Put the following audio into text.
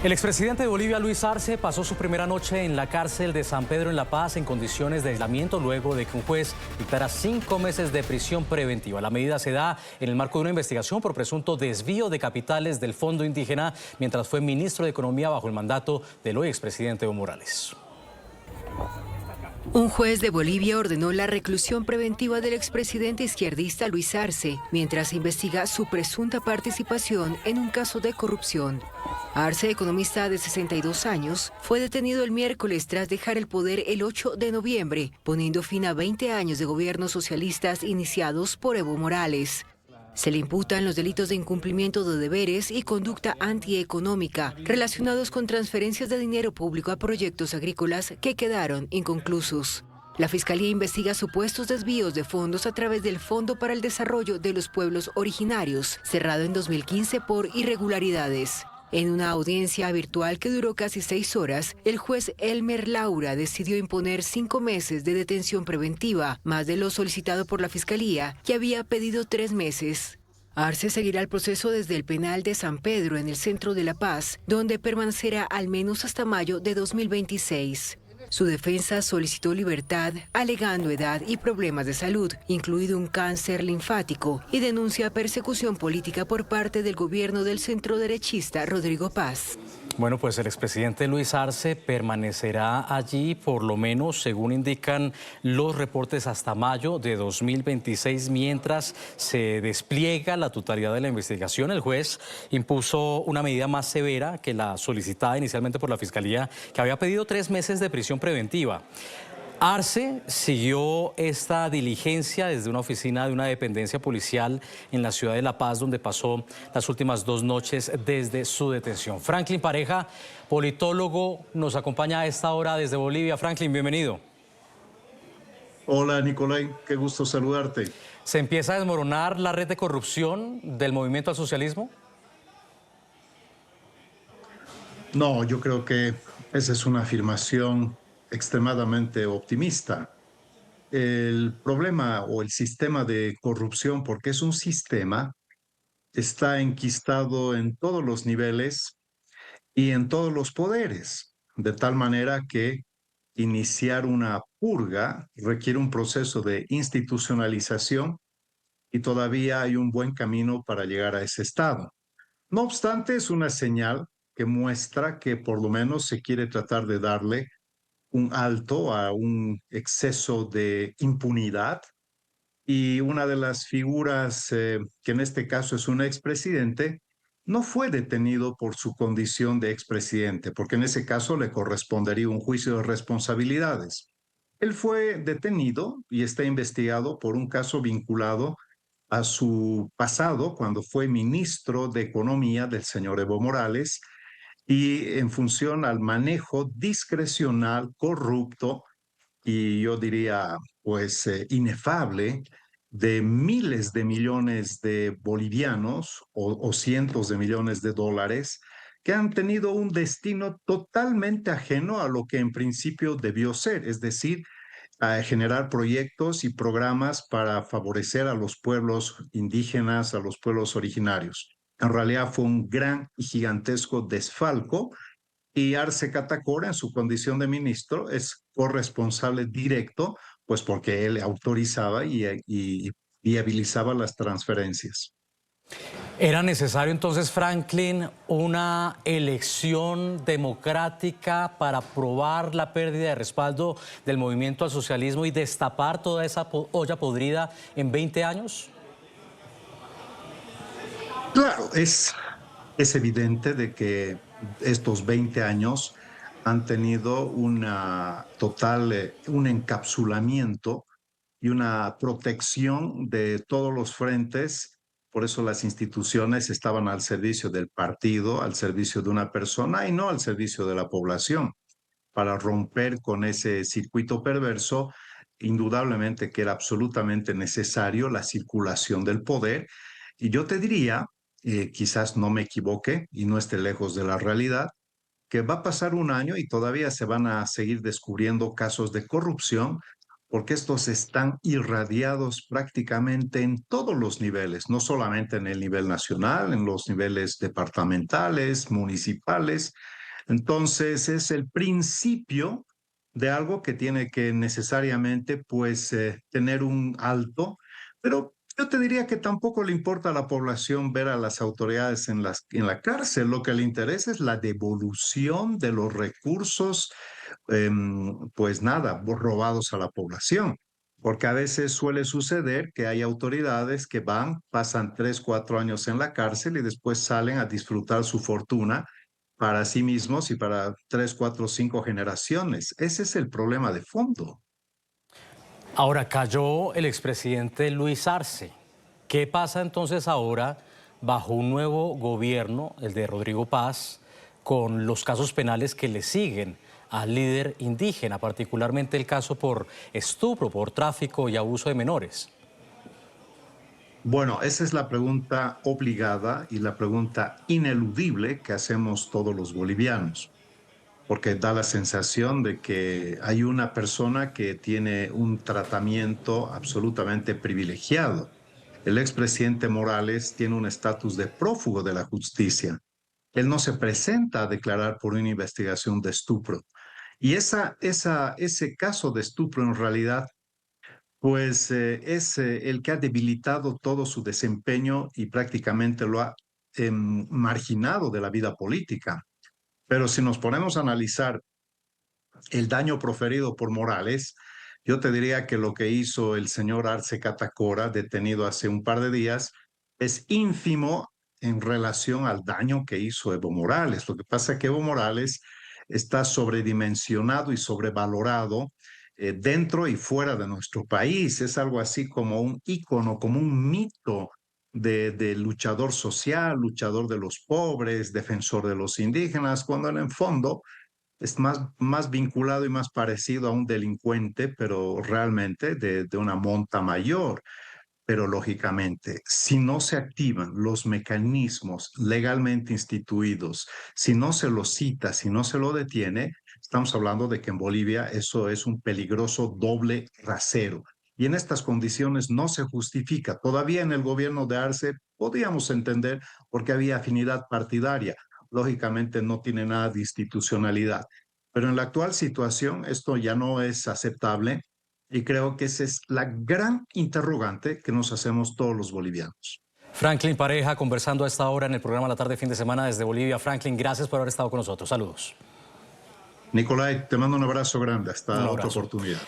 El expresidente de Bolivia, Luis Arce, pasó su primera noche en la cárcel de San Pedro en La Paz en condiciones de aislamiento luego de que un juez dictara 5 meses de prisión preventiva. La medida se da en el marco de una investigación por presunto desvío de capitales del Fondo Indígena mientras fue ministro de Economía bajo el mandato del hoy expresidente Evo Morales. Un juez de Bolivia ordenó la reclusión preventiva del expresidente izquierdista Luis Arce, mientras se investiga su presunta participación en un caso de corrupción. Arce, economista de 62 años, fue detenido el miércoles tras dejar el poder el 8 de noviembre, poniendo fin a 20 años de gobiernos socialistas iniciados por Evo Morales. Se le imputan los delitos de incumplimiento de deberes y conducta antieconómica relacionados con transferencias de dinero público a proyectos agrícolas que quedaron inconclusos. La Fiscalía investiga supuestos desvíos de fondos a través del Fondo para el Desarrollo de los Pueblos Originarios, cerrado en 2015 por irregularidades. En una audiencia virtual que duró casi 6 horas, el juez Elmer Laura decidió imponer 5 meses de detención preventiva, más de lo solicitado por la Fiscalía, que había pedido 3 meses. Arce seguirá el proceso desde el penal de San Pedro, en el centro de La Paz, donde permanecerá al menos hasta mayo de 2026. Su defensa solicitó libertad, alegando edad y problemas de salud, incluido un cáncer linfático, y denuncia persecución política por parte del gobierno del centroderechista Rodrigo Paz. Bueno, pues el expresidente Luis Arce permanecerá allí, por lo menos, según indican los reportes, hasta mayo de 2026, mientras se despliega la totalidad de la investigación. El juez impuso una medida más severa que la solicitada inicialmente por la Fiscalía, que había pedido 3 meses de prisión preventiva. Arce siguió esta diligencia desde una oficina de una dependencia policial en la ciudad de La Paz, donde pasó las últimas 2 noches desde su detención. Franklin Pareja, politólogo, nos acompaña a esta hora desde Bolivia. Franklin, bienvenido. Hola, Nicolai, qué gusto saludarte. ¿Se empieza a desmoronar la red de corrupción del movimiento al socialismo? No, yo creo que esa es una afirmación extremadamente optimista. El problema o el sistema de corrupción, porque es un sistema, está enquistado en todos los niveles y en todos los poderes, de tal manera que iniciar una purga requiere un proceso de institucionalización y todavía hay un buen camino para llegar a ese estado. No obstante, es una señal que muestra que por lo menos se quiere tratar de darle un alto a un exceso de impunidad, y una de las figuras que en este caso es un expresidente no fue detenido por su condición de expresidente, porque en ese caso le correspondería un juicio de responsabilidades. Él fue detenido y está investigado por un caso vinculado a su pasado cuando fue ministro de Economía del señor Evo Morales, y en función al manejo discrecional, corrupto y yo diría pues inefable de miles de millones de bolivianos o cientos de millones de dólares que han tenido un destino totalmente ajeno a lo que en principio debió ser, es decir, a generar proyectos y programas para favorecer a los pueblos indígenas, a los pueblos originarios. En realidad fue un gran y gigantesco desfalco, y Arce Catacora, en su condición de ministro, es corresponsable directo, pues porque él autorizaba y viabilizaba las transferencias. ¿Era necesario entonces, Franklin, una elección democrática para probar la pérdida de respaldo del movimiento al socialismo y destapar toda esa olla podrida en 20 años? Claro, es evidente de que estos 20 años han tenido una total, un encapsulamiento y una protección de todos los frentes. Por eso las instituciones estaban al servicio del partido, al servicio de una persona y no al servicio de la población. Para romper con ese circuito perverso, indudablemente que era absolutamente necesario la circulación del poder. Y yo te diría, quizás no me equivoque y no esté lejos de la realidad, que va a pasar un año y todavía se van a seguir descubriendo casos de corrupción, porque estos están irradiados prácticamente en todos los niveles, no solamente en el nivel nacional, en los niveles departamentales, municipales. Entonces, es el principio de algo que tiene que necesariamente, pues, tener un alto, pero yo te diría que tampoco le importa a la población ver a las autoridades en la cárcel. Lo que le interesa es la devolución de los recursos, pues nada, robados a la población. Porque a veces suele suceder que hay autoridades que van, pasan 3, 4 años en la cárcel y después salen a disfrutar su fortuna para sí mismos y para 3, 4, 5 generaciones. Ese es el problema de fondo. Ahora cayó el expresidente Luis Arce. ¿Qué pasa entonces ahora bajo un nuevo gobierno, el de Rodrigo Paz, con los casos penales que le siguen al líder indígena, particularmente el caso por estupro, por tráfico y abuso de menores? Bueno, esa es la pregunta obligada y la pregunta ineludible que hacemos todos los bolivianos, porque da la sensación de que hay una persona que tiene un tratamiento absolutamente privilegiado. El expresidente Morales tiene un estatus de prófugo de la justicia. Él no se presenta a declarar por una investigación de estupro. Y ese caso de estupro en realidad, pues es el que ha debilitado todo su desempeño y prácticamente lo ha marginado de la vida política. Pero si nos ponemos a analizar el daño proferido por Morales, yo te diría que lo que hizo el señor Arce Catacora, detenido hace un par de días, es ínfimo en relación al daño que hizo Evo Morales. Lo que pasa es que Evo Morales está sobredimensionado y sobrevalorado dentro y fuera de nuestro país. Es algo así como un ícono, como un mito de luchador social, luchador de los pobres, defensor de los indígenas, cuando en el fondo es más vinculado y más parecido a un delincuente, pero realmente de una monta mayor. Pero lógicamente, si no se activan los mecanismos legalmente instituidos, si no se lo cita, si no se lo detiene, estamos hablando de que en Bolivia eso es un peligroso doble rasero. Y en estas condiciones no se justifica. Todavía en el gobierno de Arce podíamos entender porque había afinidad partidaria. Lógicamente no tiene nada de institucionalidad. Pero en la actual situación esto ya no es aceptable y creo que esa es la gran interrogante que nos hacemos todos los bolivianos. Franklin Pareja, conversando a esta hora en el programa La Tarde Fin de Semana desde Bolivia. Franklin, gracias por haber estado con nosotros. Saludos. Nicolai, te mando un abrazo grande. Un Hasta otra abrazo. oportunidad.